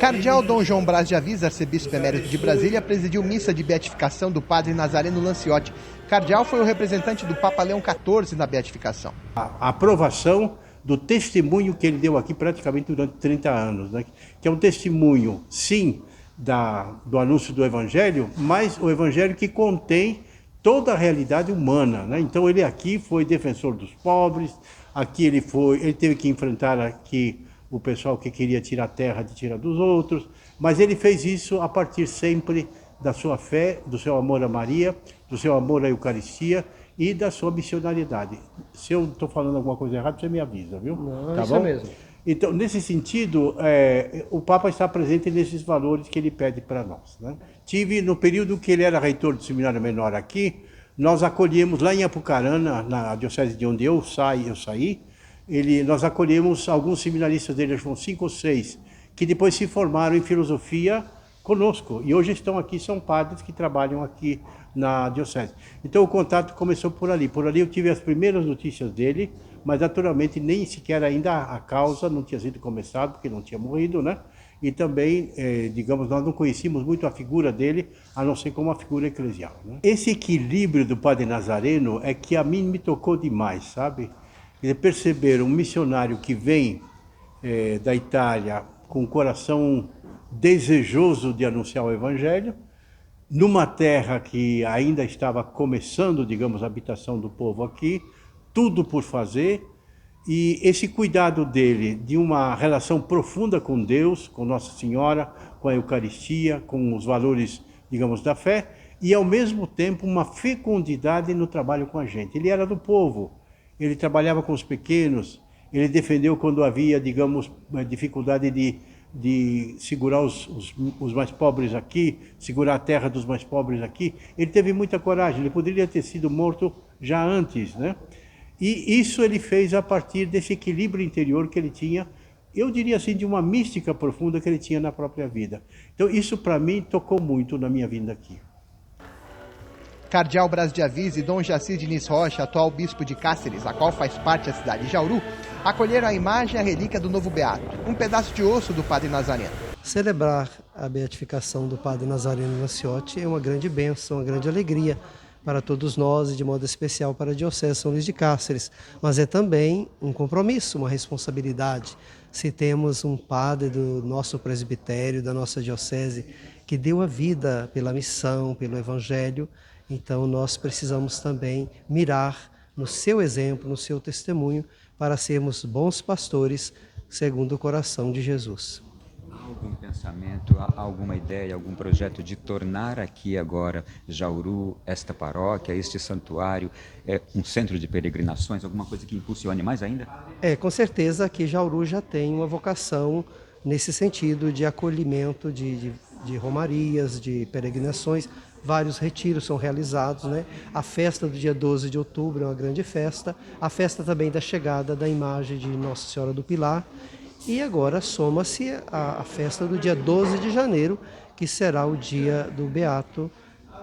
Cardeal Dom João Braz de Aviz, arcebispo emérito de Brasília, presidiu missa de beatificação do padre Nazareno Lanciotti. Cardeal foi o representante do Papa Leão XIV na beatificação. A aprovação do testemunho que ele deu aqui praticamente durante 30 anos, né? Que é um testemunho, sim, do anúncio do Evangelho, mas o Evangelho que contém toda a realidade humana, né? Então ele aqui foi defensor dos pobres, aqui ele teve que enfrentar aqui o pessoal que queria tirar a terra de tirar dos outros, mas ele fez isso a partir sempre da sua fé, do seu amor a Maria, do seu amor à Eucaristia e da sua missionariedade. Se eu estou falando alguma coisa errada, você me avisa, viu? Não, tá isso bom? é mesmo. Então, nesse sentido, o Papa está presente nesses valores que ele pede para nós, né? No período que ele era reitor do Seminário Menor aqui, nós acolhemos lá em Apucarana, na diocese de onde eu saí, nós acolhemos alguns seminaristas dele, foram 5 ou 6, que depois se formaram em filosofia conosco. E hoje estão aqui, são padres que trabalham aqui na diocese. Então o contato começou por ali. Por ali eu tive as primeiras notícias dele, mas naturalmente nem sequer ainda a causa não tinha sido começada, porque não tinha morrido, né? E também, digamos, nós não conhecíamos muito a figura dele, a não ser como uma figura eclesial, né? Esse equilíbrio do padre Nazareno é que a mim me tocou demais, sabe? Perceber um missionário que vem da Itália com o coração desejoso de anunciar o Evangelho, numa terra que ainda estava começando, digamos, a habitação do povo aqui, tudo por fazer, e esse cuidado dele de uma relação profunda com Deus, com Nossa Senhora, com a Eucaristia, com os valores, digamos, da fé, e ao mesmo tempo uma fecundidade no trabalho com a gente. Ele era do povo, ele trabalhava com os pequenos, ele defendeu quando havia, digamos, dificuldade de segurar os mais pobres aqui, segurar a terra dos mais pobres aqui. Ele teve muita coragem, ele poderia ter sido morto já antes, né? E isso ele fez a partir desse equilíbrio interior que ele tinha, eu diria assim, de uma mística profunda que ele tinha na própria vida. Então isso para mim tocou muito na minha vinda aqui. Cardeal Braz de Aviz e Dom Jaci Diniz Rocha, atual bispo de Cáceres, a qual faz parte a cidade de Jauru, acolheram a imagem e a relíquia do novo beato, um pedaço de osso do padre Nazareno. Celebrar a beatificação do padre Nazareno Lanciotti é uma grande bênção, uma grande alegria para todos nós e de modo especial para a Diocese de São Luís de Cáceres, mas é também um compromisso, uma responsabilidade. Se temos um padre do nosso presbitério, da nossa diocese, que deu a vida pela missão, pelo Evangelho, então nós precisamos também mirar no seu exemplo, no seu testemunho, para sermos bons pastores segundo o coração de Jesus. Há algum pensamento, há alguma ideia, algum projeto de tornar aqui agora Jauru, esta paróquia, este santuário, um centro de peregrinações, alguma coisa que impulsione mais ainda? Com certeza que Jauru já tem uma vocação nesse sentido de acolhimento de romarias, de peregrinações. Vários retiros são realizados, né? A festa do dia 12 de outubro é uma grande festa, a festa também da chegada da imagem de Nossa Senhora do Pilar, e agora soma-se a festa do dia 12 de janeiro, que será o dia do beato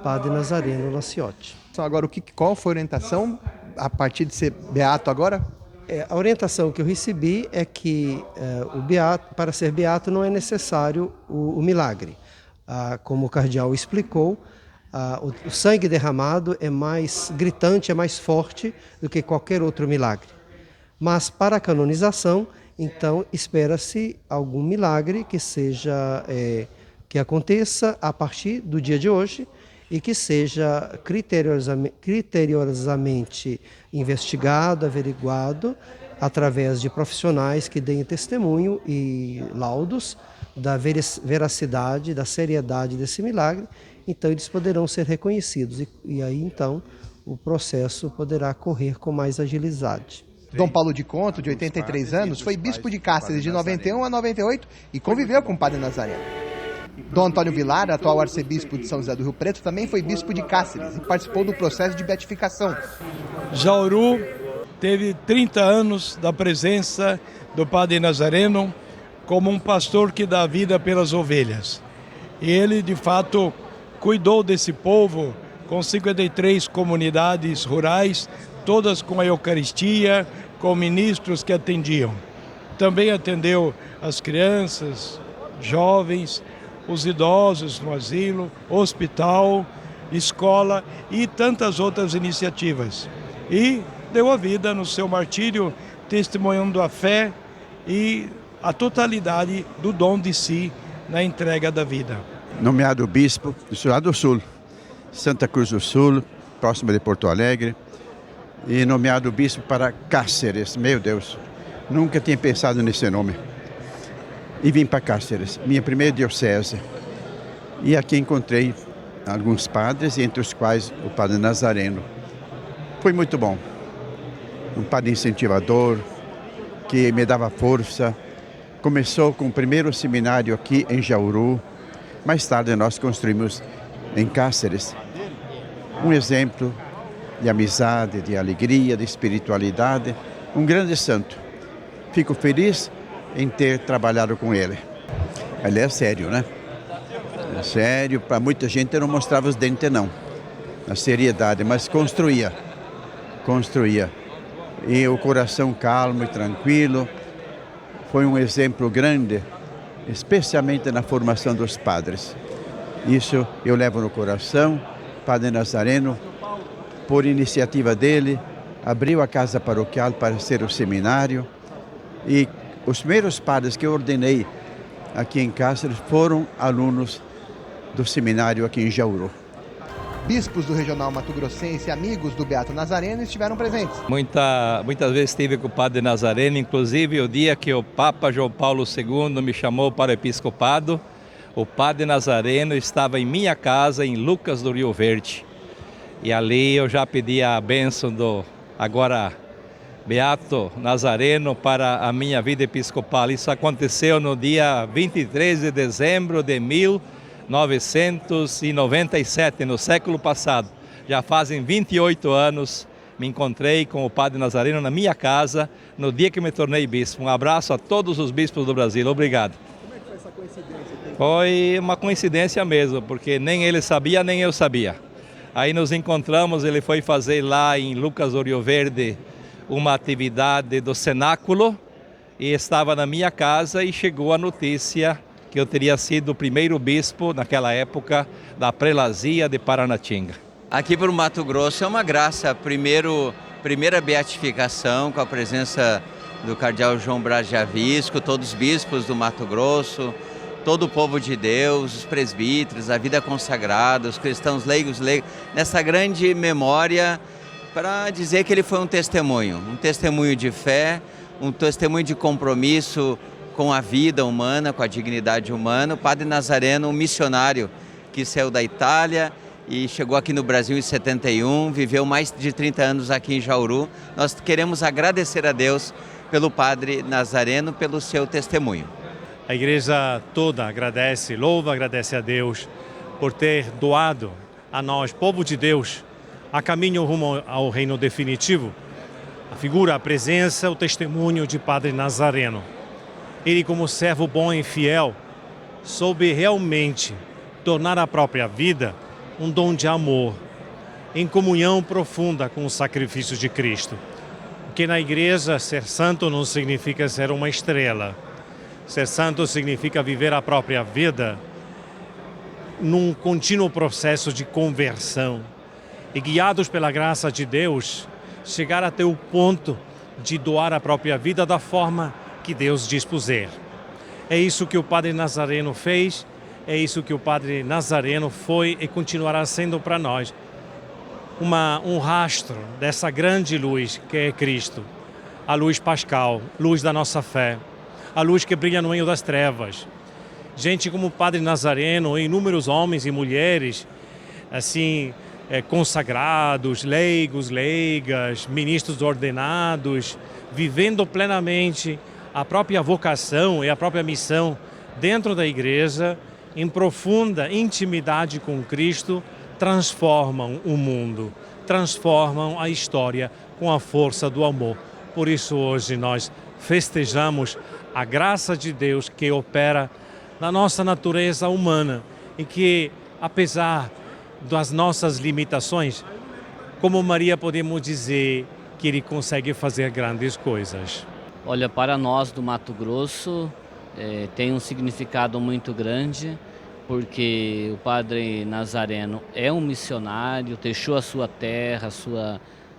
padre Nazareno Lanciotti. Agora, qual foi a orientação a partir de ser beato agora? A orientação que eu recebi é que para ser beato não é necessário o milagre. Como o cardeal explicou, o sangue derramado é mais gritante, é mais forte do que qualquer outro milagre. Mas para a canonização, então, espera-se algum milagre que aconteça a partir do dia de hoje e que seja criteriosamente investigado, averiguado, através de profissionais que deem testemunho e laudos da veracidade, da seriedade desse milagre. Então eles poderão ser reconhecidos e aí então o processo poderá correr com mais agilidade. Dom Paulo de Conto, de 83 anos, foi bispo de Cáceres de 91 a 98 e conviveu com o padre Nazareno. Dom Antônio Vilar, atual arcebispo de São José do Rio Preto, também foi bispo de Cáceres e participou do processo de beatificação. Jauru teve 30 anos da presença do padre Nazareno como um pastor que dá vida pelas ovelhas. E ele, de fato, cuidou desse povo com 53 comunidades rurais, todas com a Eucaristia, com ministros que atendiam. Também atendeu as crianças, jovens, os idosos no asilo, hospital, escola e tantas outras iniciativas. E deu a vida no seu martírio, testemunhando a fé e a totalidade do dom de si na entrega da vida. Nomeado bispo do Sul do Sul, Santa Cruz do Sul, próximo de Porto Alegre, e nomeado bispo para Cáceres. Meu Deus, nunca tinha pensado nesse nome. E vim para Cáceres, minha primeira diocese. E aqui encontrei alguns padres, entre os quais o padre Nazareno. Foi muito bom. Um padre incentivador, que me dava força. Começou com o primeiro seminário aqui em Jauru. Mais tarde nós construímos em Cáceres um exemplo de amizade, de alegria, de espiritualidade. Um grande santo. Fico feliz em ter trabalhado com ele. Ele é sério, né? É sério, para muita gente não mostrava os dentes não. A seriedade, mas construía. E o coração calmo e tranquilo. Foi um exemplo grande, especialmente na formação dos padres. Isso eu levo no coração. Padre Nazareno, por iniciativa dele, abriu a casa paroquial para ser o seminário. E os primeiros padres que eu ordenei aqui em Cáceres foram alunos do seminário aqui em Jauru. Bispos do Regional Mato Grossense e amigos do Beato Nazareno estiveram presentes. Muitas vezes estive com o Padre Nazareno, inclusive o dia que o Papa João Paulo II me chamou para o episcopado, o Padre Nazareno estava em minha casa em Lucas do Rio Verde. E ali eu já pedi a bênção do agora Beato Nazareno para a minha vida episcopal. Isso aconteceu no dia 23 de dezembro de 1997, no século passado. Já fazem 28 anos, me encontrei com o Padre Nazareno na minha casa, no dia que me tornei bispo. Um abraço a todos os bispos do Brasil. Obrigado. Como é que foi essa coincidência? Foi uma coincidência mesmo, porque nem ele sabia, nem eu sabia. Aí nos encontramos, ele foi fazer lá em Lucas do Rio Verde uma atividade do cenáculo e estava na minha casa e chegou a notícia que eu teria sido o primeiro bispo naquela época da prelazia de Paranatinga. Aqui para o Mato Grosso é uma graça, primeira beatificação com a presença do cardeal João Braz de Avisco, todos os bispos do Mato Grosso, todo o povo de Deus, os presbíteros, a vida consagrada, os cristãos leigos, nessa grande memória para dizer que ele foi um testemunho de fé, um testemunho de compromisso com a vida humana, com a dignidade humana. O Padre Nazareno, um missionário que saiu da Itália e chegou aqui no Brasil em 71, viveu mais de 30 anos aqui em Jauru. Nós queremos agradecer a Deus pelo Padre Nazareno, pelo seu testemunho. A igreja toda agradece, louva, agradece a Deus por ter doado a nós, povo de Deus, a caminho rumo ao reino definitivo, a figura, a presença, o testemunho de Padre Nazareno. Ele, como servo bom e fiel, soube realmente tornar a própria vida um dom de amor, em comunhão profunda com o sacrifício de Cristo. Porque na igreja, ser santo não significa ser uma estrela. Ser santo significa viver a própria vida num contínuo processo de conversão. E guiados pela graça de Deus, chegar até o ponto de doar a própria vida da forma que Deus dispuser. É isso que o Padre Nazareno fez, é isso que o Padre Nazareno foi e continuará sendo para nós. Um rastro dessa grande luz que é Cristo, a luz pascal, luz da nossa fé, a luz que brilha no meio das trevas. Gente como o Padre Nazareno, inúmeros homens e mulheres, assim, consagrados, leigos, leigas, ministros ordenados, vivendo plenamente a própria vocação e a própria missão dentro da igreja, em profunda intimidade com Cristo, transformam o mundo, transformam a história com a força do amor. Por isso hoje nós festejamos a graça de Deus que opera na nossa natureza humana e que, apesar das nossas limitações, como Maria podemos dizer que Ele consegue fazer grandes coisas. Olha, para nós do Mato Grosso, tem um significado muito grande, porque o Padre Nazareno é um missionário, deixou a sua terra,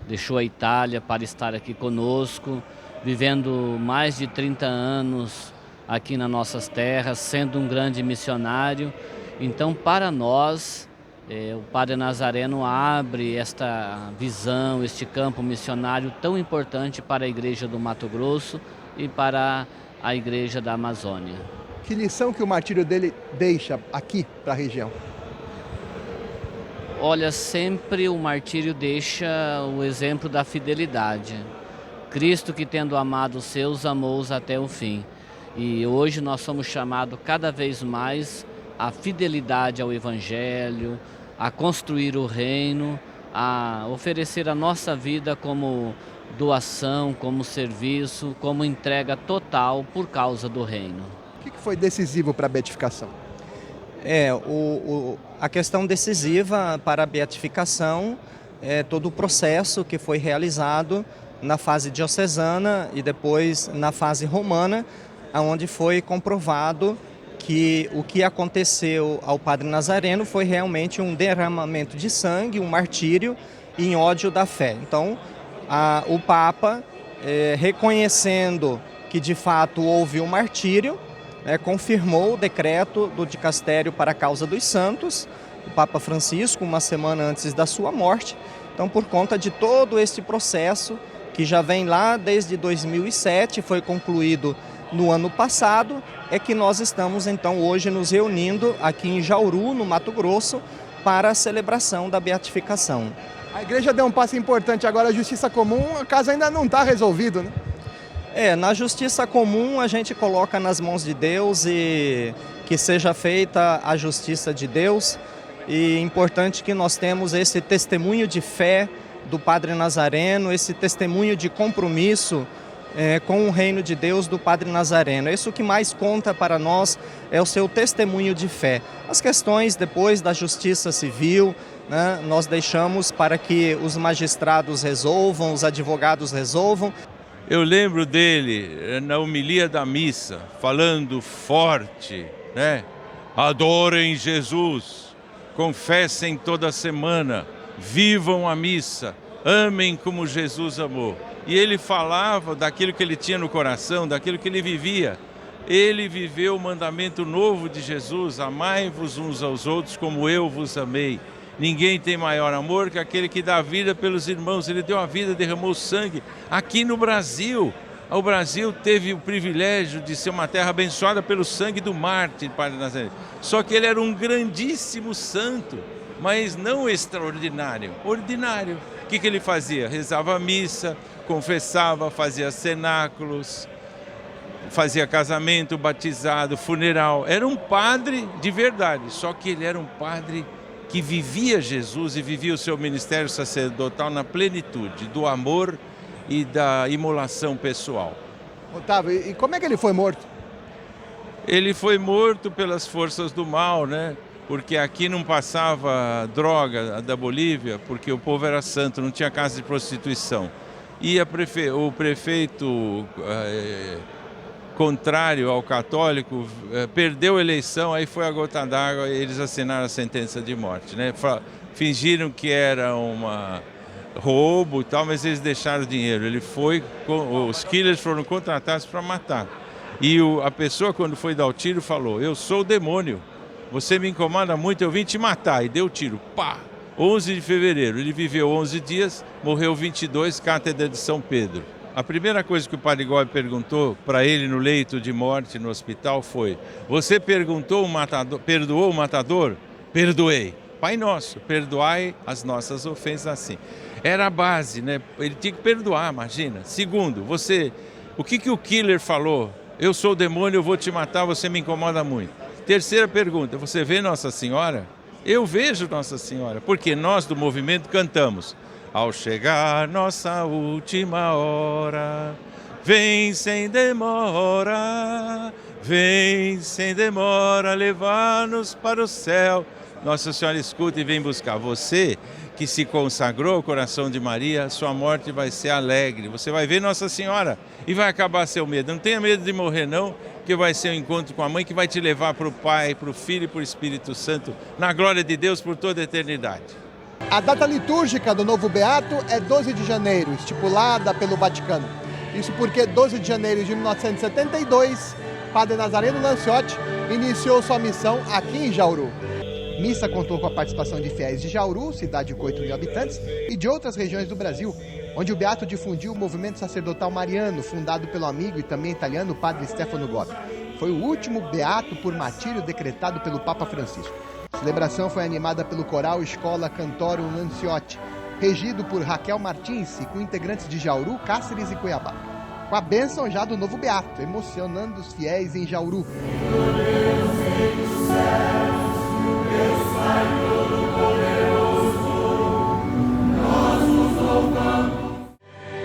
deixou a Itália para estar aqui conosco, vivendo mais de 30 anos aqui nas nossas terras, sendo um grande missionário. Então, para nós, o Padre Nazareno abre esta visão, este campo missionário tão importante para a Igreja do Mato Grosso e para a Igreja da Amazônia. Que lição que o martírio dele deixa aqui para a região? Olha, sempre o martírio deixa o exemplo da fidelidade. Cristo, que tendo amado os seus, amou-os até o fim. E hoje nós somos chamados cada vez mais à fidelidade ao Evangelho, a construir o reino, a oferecer a nossa vida como doação, como serviço, como entrega total por causa do reino. O que foi decisivo para a beatificação? A questão decisiva para a beatificação é todo o processo que foi realizado na fase diocesana e depois na fase romana, onde foi comprovado que o que aconteceu ao Padre Nazareno foi realmente um derramamento de sangue, um martírio em ódio da fé. Então, o Papa, reconhecendo que de fato houve um martírio, confirmou o decreto do Dicastério para a Causa dos Santos, o Papa Francisco, uma semana antes da sua morte. Então, por conta de todo este processo, que já vem lá desde 2007, foi concluído no ano passado, é que nós estamos então hoje nos reunindo aqui em Jauru, no Mato Grosso, para a celebração da beatificação. A igreja deu um passo importante, agora a justiça comum, o caso ainda não está resolvido, né? Na justiça comum a gente coloca nas mãos de Deus e que seja feita a justiça de Deus. E é importante que nós temos esse testemunho de fé do Padre Nazareno, esse testemunho de compromisso com o reino de Deus do Padre Nazareno. Isso que mais conta para nós é o seu testemunho de fé. As questões depois da justiça civil, né, nós deixamos para que os magistrados resolvam, os advogados resolvam. Eu lembro dele na homilia da missa, falando forte, né? Adorem Jesus, confessem toda semana, vivam a missa, amem como Jesus amou. E ele falava daquilo que ele tinha no coração, daquilo que ele vivia. Ele viveu o mandamento novo de Jesus, amai-vos uns aos outros como eu vos amei. Ninguém tem maior amor que aquele que dá a vida pelos irmãos. Ele deu a vida, derramou sangue. Aqui no Brasil, o Brasil teve o privilégio de ser uma terra abençoada pelo sangue do mártir Padre Nazareno. Só que ele era um grandíssimo santo, mas não extraordinário, ordinário. O que ele fazia? Rezava a missa, confessava, fazia cenáculos, fazia casamento, batizado, funeral. Era um padre de verdade, só que ele era um padre que vivia Jesus e vivia o seu ministério sacerdotal na plenitude do amor e da imolação pessoal. Otávio, e como é que ele foi morto? Ele foi morto pelas forças do mal, né? Porque aqui não passava droga da Bolívia, porque o povo era santo, não tinha casa de prostituição. E o prefeito contrário ao católico perdeu a eleição, aí foi a gota d'água e eles assinaram a sentença de morte, né? Fingiram que era uma roubo e tal, mas eles deixaram o dinheiro. Os killers foram contratados para matar. E a pessoa, quando foi dar o tiro, falou: eu sou o demônio, você me incomoda muito, eu vim te matar. E deu o tiro, pá! 11 de fevereiro, ele viveu 11 dias, morreu 22, Cátedra de São Pedro. A primeira coisa que o Padre Gobi perguntou para ele no leito de morte no hospital foi: você perdoou o matador? Perdoei. Pai nosso, perdoai as nossas ofensas assim. Era a base, né? Ele tinha que perdoar, imagina. Segundo, o que o killer falou? Eu sou o demônio, eu vou te matar, você me incomoda muito. Terceira pergunta, você vê Nossa Senhora? Eu vejo Nossa Senhora, porque nós do movimento cantamos: ao chegar nossa última hora, vem sem demora, levar-nos para o céu. Nossa Senhora escuta e vem buscar. Você que se consagrou ao coração de Maria, sua morte vai ser alegre. Você vai ver Nossa Senhora e vai acabar seu medo. Não tenha medo de morrer não, que vai ser um encontro com a mãe que vai te levar para o Pai, para o Filho e para o Espírito Santo, na glória de Deus por toda a eternidade. A data litúrgica do novo beato é 12 de janeiro, estipulada pelo Vaticano. Isso porque 12 de janeiro de 1972, Padre Nazareno Lanciotti iniciou sua missão aqui em Jauru. Missa contou com a participação de fiéis de Jauru, cidade com 8 mil habitantes, e de outras regiões do Brasil, onde o beato difundiu o movimento sacerdotal mariano, fundado pelo amigo e também italiano Padre Stefano Gobbi. Foi o último beato por martírio decretado pelo Papa Francisco. A celebração foi animada pelo coral Escola Cantorum Lanciotti, regido por Raquel Martins e com integrantes de Jauru, Cáceres e Cuiabá. Com a bênção já do novo beato, emocionando os fiéis em Jauru.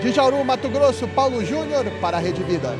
De Jauru, Mato Grosso, Paulo Júnior para a Rede Vida.